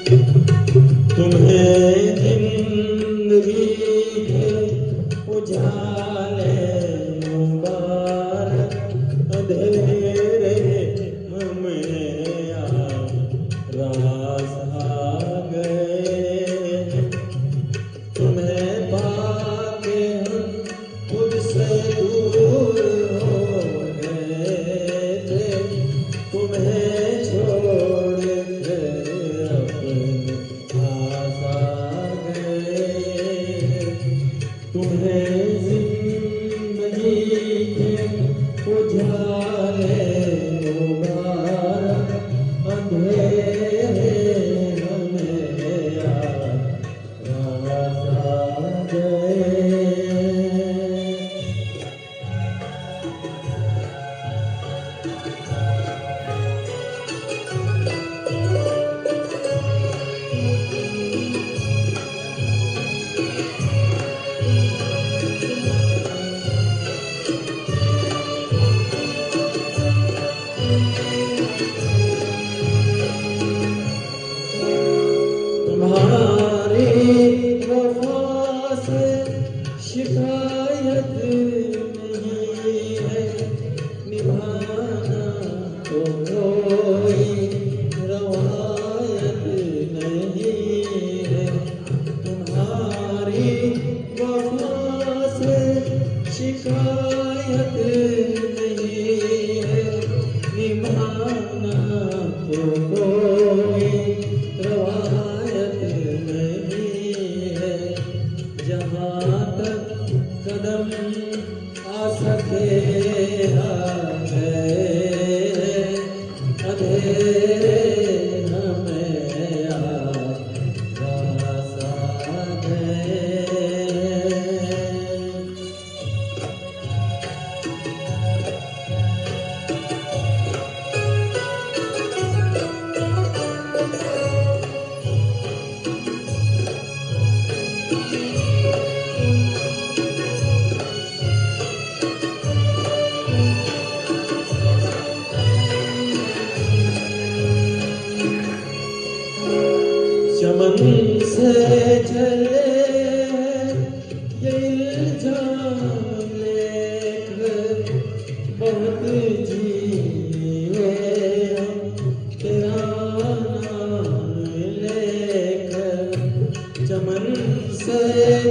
तुम्हें जिंदगी के उजाले मुबारक, अंधेरे हमें रास आ गए। तुम्हें पाके हम खुद से दूर हो गए थे, तुम्हें छोड़ के अपने पास आ गए। तुम्हें जिंदगी के उजाले मुबारक, अंधेरे हमें रास आ गए। तुम्हारी वफा से शिकायत नहीं है, निभाना तो कोई रवायत नहीं है। तुम्हारी वफा से शिकायत नहीं है, निभाना तो कोई रवायत नहीं है। जहाँ तक कदम आ सके अंधेरे हमें रास आ गए। चमन से चले ये इल्जाम लेकर, बहुत जिए हम तेरा नाम लेकर। चमन से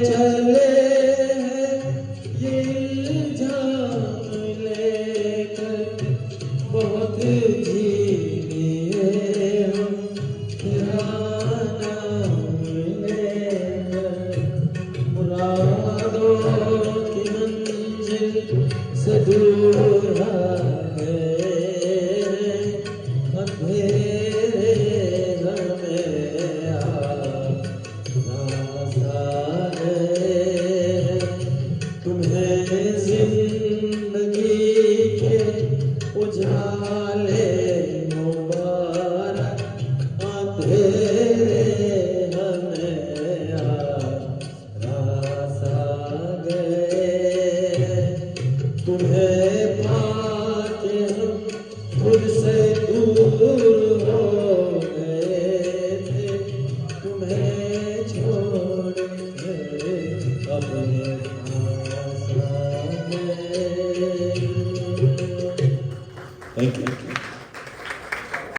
चले ये इल्जाम लेकर, बहुत जिए हम तेरा की मंजिल से दूर है, अंधेरे हमें रास आ गए। तुम्हें जिंदगी के उजाले मुबारक, अंधेरे हमें रास आ गए। तुम्हें पाके हम खुद से दूर हो गए थे, तुम्हें छोड़ के अपने पास आ गए। Thank you.